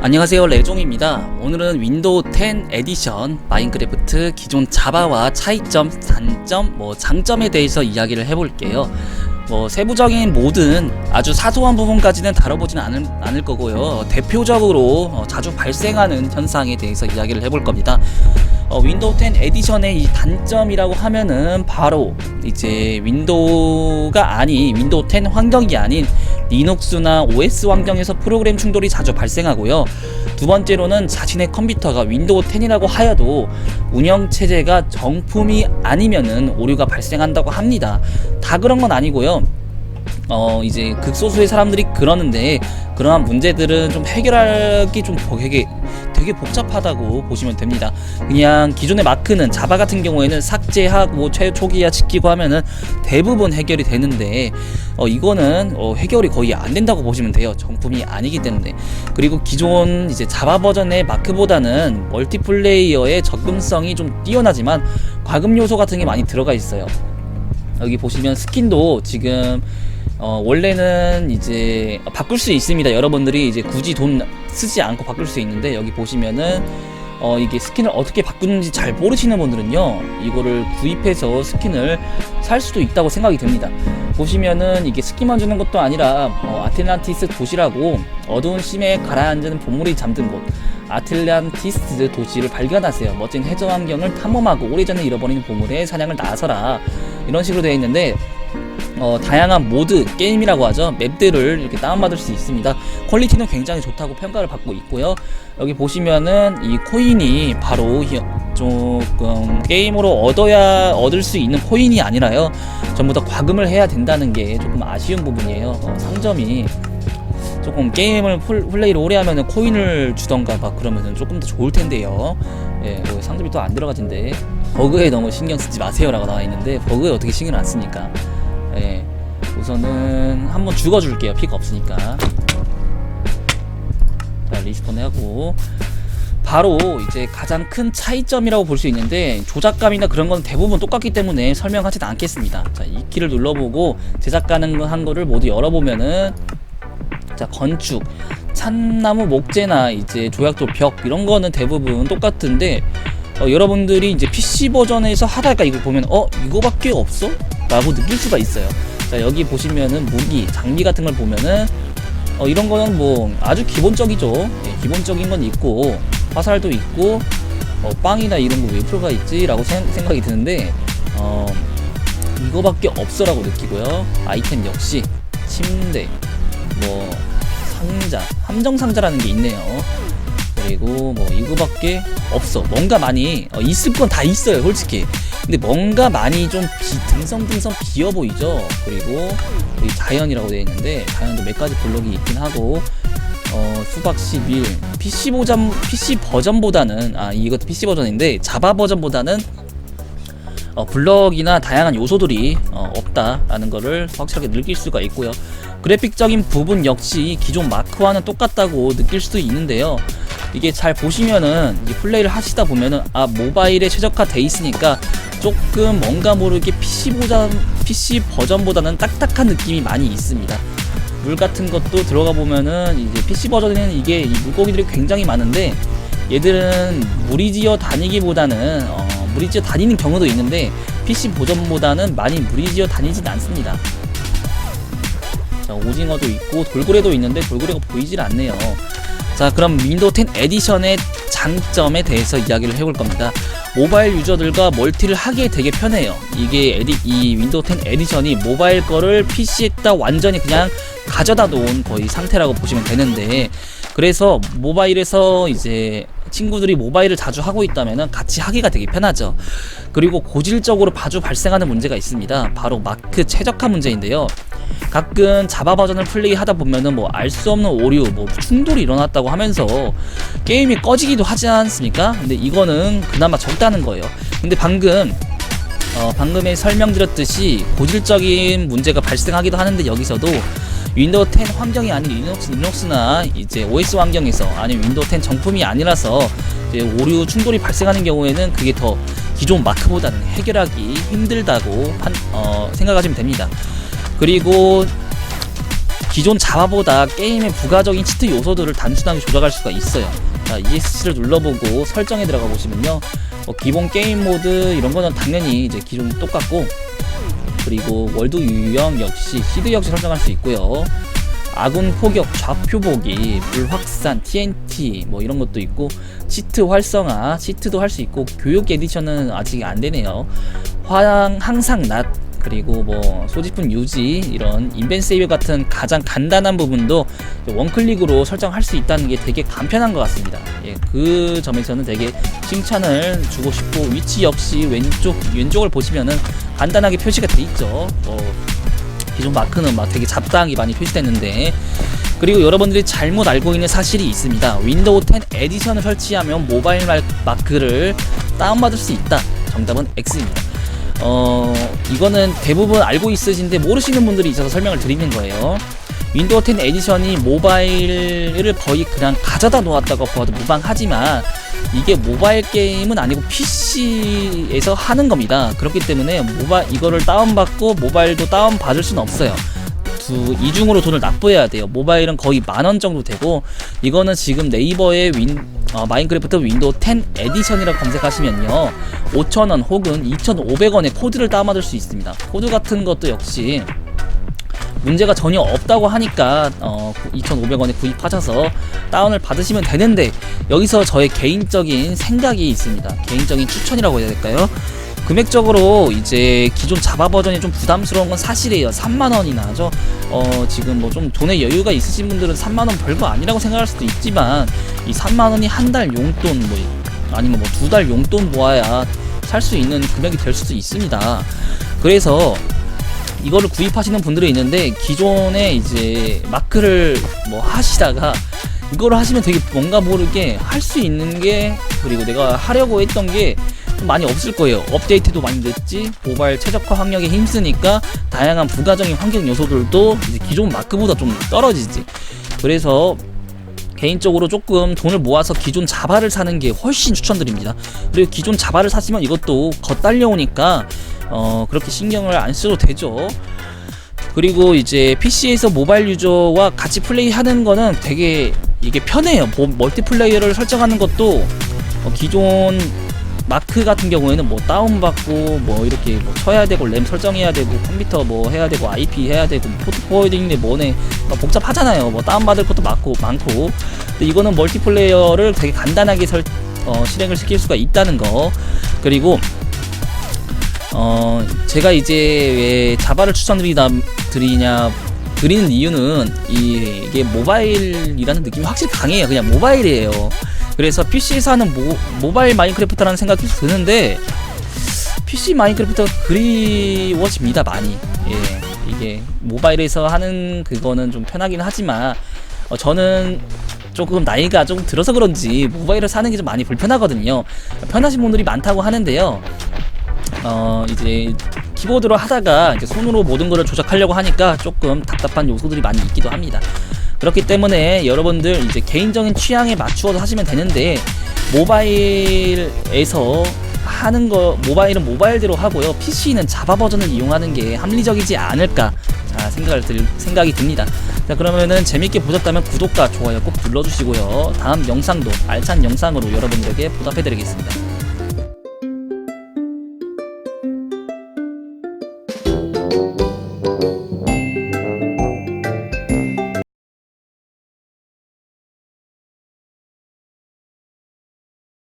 안녕하세요, 레종입니다. 오늘은 윈도우 10 에디션 마인크래프트 기존 자바와 차이점, 단점, 장점에 대해서 이야기를 해볼게요. 세부적인 모든 아주 사소한 부분까지는 다뤄보진 않을 거고요. 대표적으로 자주 발생하는 현상에 대해서 이야기를 해볼 겁니다. 윈도우 10 에디션의 이 단점이라고 하면은 바로 이제 윈도우 10 환경이 아닌 리눅스나 OS 환경에서 프로그램 충돌이 자주 발생하고요. 두 번째로는 자신의 컴퓨터가 윈도우 10이라고 하여도 운영체제가 정품이 아니면은 오류가 발생한다고 합니다. 다 그런 건 아니고요. 이제 극소수의 사람들이 그러는데 그러한 문제들은 좀 해결하기 좀 되게 복잡하다고 보시면 됩니다. 그냥 기존의 마크는 자바 같은 경우에는 삭제하고 초기화 시키고 하면은 대부분 해결이 되는데 이거는 해결이 거의 안 된다고 보시면 돼요. 정품이 아니기 때문에. 그리고 기존 이제 자바 버전의 마크보다는 멀티플레이어의 접근성이 좀 뛰어나지만 과금 요소 같은 게 많이 들어가 있어요. 여기 보시면 스킨도 지금 원래는 이제 바꿀 수 있습니다. 여러분들이 이제 굳이 돈 쓰지 않고 바꿀 수 있는데, 여기 보시면은 이게 스킨을 어떻게 바꾸는지 잘 모르시는 분들은요, 이거를 구입해서 스킨을 살 수도 있다고 생각이 듭니다. 보시면은 이게 스킨만 주는 것도 아니라 아틀란티스 도시라고 어두운 심해에 가라앉는 보물이 잠든 곳, 아틀란티스 도시를 발견하세요. 멋진 해저 환경을 탐험하고 오래전에 잃어버린 보물의 사냥을 나서라, 이런 식으로 되어 있는데, 다양한 모드 게임이라고 하죠. 맵들을 이렇게 다운받을 수 있습니다. 퀄리티는 굉장히 좋다고 평가를 받고 있고요. 여기 보시면은 이 코인이 바로 조금 게임으로 얻을 수 있는 코인이 아니라요, 전부 다 과금을 해야 된다는 게 조금 아쉬운 부분이에요. 상점이 조금 게임을 플레이를 오래 하면은 코인을 주던가 막 그러면은 조금 더 좋을 텐데요. 예, 상점이 또 안 들어가진데 버그에 너무 신경 쓰지 마세요라고 나와 있는데, 버그에 어떻게 신경 안 씁니까? 예, 우선은 한번 죽어줄게요. 피가 없으니까. 자, 리스폰 하고 바로 이제 가장 큰 차이점이라고 볼 수 있는데, 조작감이나 그런 건 대부분 똑같기 때문에 설명하지는 않겠습니다. 자, 이 키를 눌러보고 제작 가능한 거를 모두 열어보면은, 자, 건축, 참나무 목재나 이제 조약돌 벽, 이런 거는 대부분 똑같은데, 여러분들이 이제 PC 버전에서 하다가 이거 보면 이거밖에 없어? 라고 느낄 수가 있어요. 자, 여기 보시면은 무기, 장비 같은 걸 보면은 이런 거는 뭐 아주 기본적이죠. 예, 기본적인 건 있고, 화살도 있고, 빵이나 이런 거 왜 필요가 있지? 라고 생각이 드는데, 이거밖에 없어 라고 느끼고요. 아이템 역시 침대, 상자, 함정 상자라는 게 있네요. 그리고 이거밖에 없어. 뭔가 많이 있을 건 다 있어요, 솔직히. 근데 뭔가 많이 좀 듬성듬성 비어 보이죠. 그리고 여기 자연이라고 되어 있는데, 자연도 몇 가지 블록이 있긴 하고, 수박 11 PC 버전보다는 이것도 PC 버전인데 자바 버전보다는 블럭이나 다양한 요소들이 없다라는 거를 확실하게 느낄 수가 있고요. 그래픽적인 부분 역시 기존 마크와는 똑같다고 느낄 수도 있는데요. 이게 잘 보시면은 이제 플레이를 하시다 보면은 모바일에 최적화돼 있으니까 조금 뭔가 모르게 PC 버전보다는 딱딱한 느낌이 많이 있습니다. 물 같은 것도 들어가 보면은 이제 PC 버전에는 이게 물고기들이 굉장히 많은데, 얘들은 무리지어 다니기보다는 무리지어 다니는 경우도 있는데 PC 버전보다는 많이 무리지어 다니진 않습니다. 자, 오징어도 있고 돌고래도 있는데 돌고래가 보이질 않네요. 자, 그럼 윈도우 10 에디션의 장점에 대해서 이야기를 해볼 겁니다. 모바일 유저들과 멀티를 하기에 되게 편해요. 이게 이 윈도우 10 에디션이 모바일 거를 PC에다 완전히 그냥 가져다 놓은 거의 상태라고 보시면 되는데, 그래서 모바일에서 이제 친구들이 모바일을 자주 하고 있다면 같이 하기가 되게 편하죠. 그리고 고질적으로 자주 발생하는 문제가 있습니다. 바로 마크 최적화 문제인데요. 가끔 자바 버전을 플레이하다 보면은 알 수 없는 오류, 충돌이 일어났다고 하면서 게임이 꺼지기도 하지 않습니까? 근데 이거는 그나마 적다는 거예요. 근데 방금에 설명드렸듯이 고질적인 문제가 발생하기도 하는데, 여기서도 윈도우 10 환경이 아닌 리눅스나 이제 OS 환경에서, 아니면 윈도우 10 정품이 아니라서 이제 오류 충돌이 발생하는 경우에는 그게 더 기존 마크보다는 해결하기 힘들다고 생각하시면 됩니다. 그리고 기존 자바보다 게임의 부가적인 치트 요소들을 단순하게 조작할 수가 있어요. 자, ESC를 눌러보고 설정에 들어가 보시면요, 기본 게임 모드 이런 거는 당연히 이제 기존 똑같고, 그리고 월드 유형 역시 시드 역시 설정할 수 있고요. 아군 포격, 좌표 보기, 불 확산, TNT 뭐 이런 것도 있고, 치트 활성화, 치트도 할 수 있고, 교육 에디션은 아직 안 되네요. 항상 낮, 그리고 뭐 소지품 유지, 이런 인벤 세이브 같은 가장 간단한 부분도 원클릭으로 설정할 수 있다는 게 되게 간편한 것 같습니다. 예, 그 점에서는 되게 칭찬을 주고 싶고, 위치 역시 왼쪽을 보시면은 간단하게 표시가 돼 있죠. 기존 마크는 막 되게 잡다하게 많이 표시됐는데, 그리고 여러분들이 잘못 알고 있는 사실이 있습니다. 윈도우 10 에디션을 설치하면 모바일 마크를 다운받을 수 있다. 정답은 X입니다. 이거는 대부분 알고 있으신데 모르시는 분들이 있어서 설명을 드리는 거예요. 윈도우 10 에디션이 모바일을 거의 그냥 가져다 놓았다고 봐도 무방하지만, 이게 모바일 게임은 아니고 PC에서 하는 겁니다. 그렇기 때문에 이거를 다운받고 모바일도 다운받을 수는 없어요. 이중으로 돈을 납부해야 돼요. 모바일은 거의 10,000원 정도 되고, 이거는 지금 네이버에 마인크래프트 윈도우 10 에디션이라고 검색하시면요, 5,000원 혹은 2,500원의 코드를 다운받을 수 있습니다. 코드 같은 것도 역시 문제가 전혀 없다고 하니까 2,500원에 구입하셔서 다운을 받으시면 되는데, 여기서 저의 개인적인 생각이 있습니다. 개인적인 추천이라고 해야 될까요? 금액적으로 이제 기존 자바 버전이 좀 부담스러운 건 사실이에요. 3만원이나 하죠. 지금 뭐 좀 돈에 여유가 있으신 분들은 3만원 별거 아니라고 생각할 수도 있지만, 이 3만원이 한 달 용돈 뭐 아니면 뭐 2달 용돈 모아야 살 수 있는 금액이 될 수도 있습니다. 그래서 이거를 구입하시는 분들이 있는데, 기존에 이제 마크를 뭐 하시다가 이거를 하시면 되게 뭔가 모르게 할 수 있는 게, 그리고 내가 하려고 했던 게 많이 없을 거예요. 업데이트도 많이 늦지, 모바일 최적화 확력에 힘쓰니까 다양한 부가적인 환경 요소들도 이제 기존 마크보다 좀 떨어지지. 그래서 개인적으로 조금 돈을 모아서 기존 자바를 사는 게 훨씬 추천드립니다. 그리고 기존 자바를 사시면 이것도 겉달려오니까 그렇게 신경을 안 써도 되죠. 그리고 이제 PC에서 모바일 유저와 같이 플레이하는 거는 되게 이게 편해요. 멀티플레이어를 설정하는 것도 기존 마크 같은 경우에는 뭐 다운받고 뭐 이렇게 뭐 쳐야 되고, 램 설정해야 되고, 컴퓨터 뭐 해야 되고, IP 해야 되고, 포트 포워딩인데 뭐네 복잡하잖아요. 뭐 다운받을 것도 많고. 근데 이거는 멀티플레이어를 되게 간단하게 실행을 시킬 수가 있다는 거. 그리고 제가 이제 왜 자바를 드리는 이유는 이게 모바일이라는 느낌이 확실히 강해요. 그냥 모바일이에요. 그래서 PC에서 하는 모바일 마인크래프트라는 생각이 드는데, PC 마인크래프트가 그리워집니다, 많이. 예, 이게 모바일에서 하는 그거는 좀 편하긴 하지만, 저는 조금 나이가 조금 들어서 그런지 모바일을 사는 게 좀 많이 불편하거든요. 편하신 분들이 많다고 하는데요, 이제 키보드로 하다가 이제 손으로 모든 거를 조작하려고 하니까 조금 답답한 요소들이 많이 있기도 합니다. 그렇기 때문에 여러분들 이제 개인적인 취향에 맞추어서 하시면 되는데, 모바일에서 하는 거, 모바일은 모바일대로 하고요, PC는 자바 버전을 이용하는 게 합리적이지 않을까 생각이 듭니다. 자, 그러면은 재밌게 보셨다면 구독과 좋아요 꼭 눌러주시고요, 다음 영상도 알찬 영상으로 여러분들에게 보답해드리겠습니다.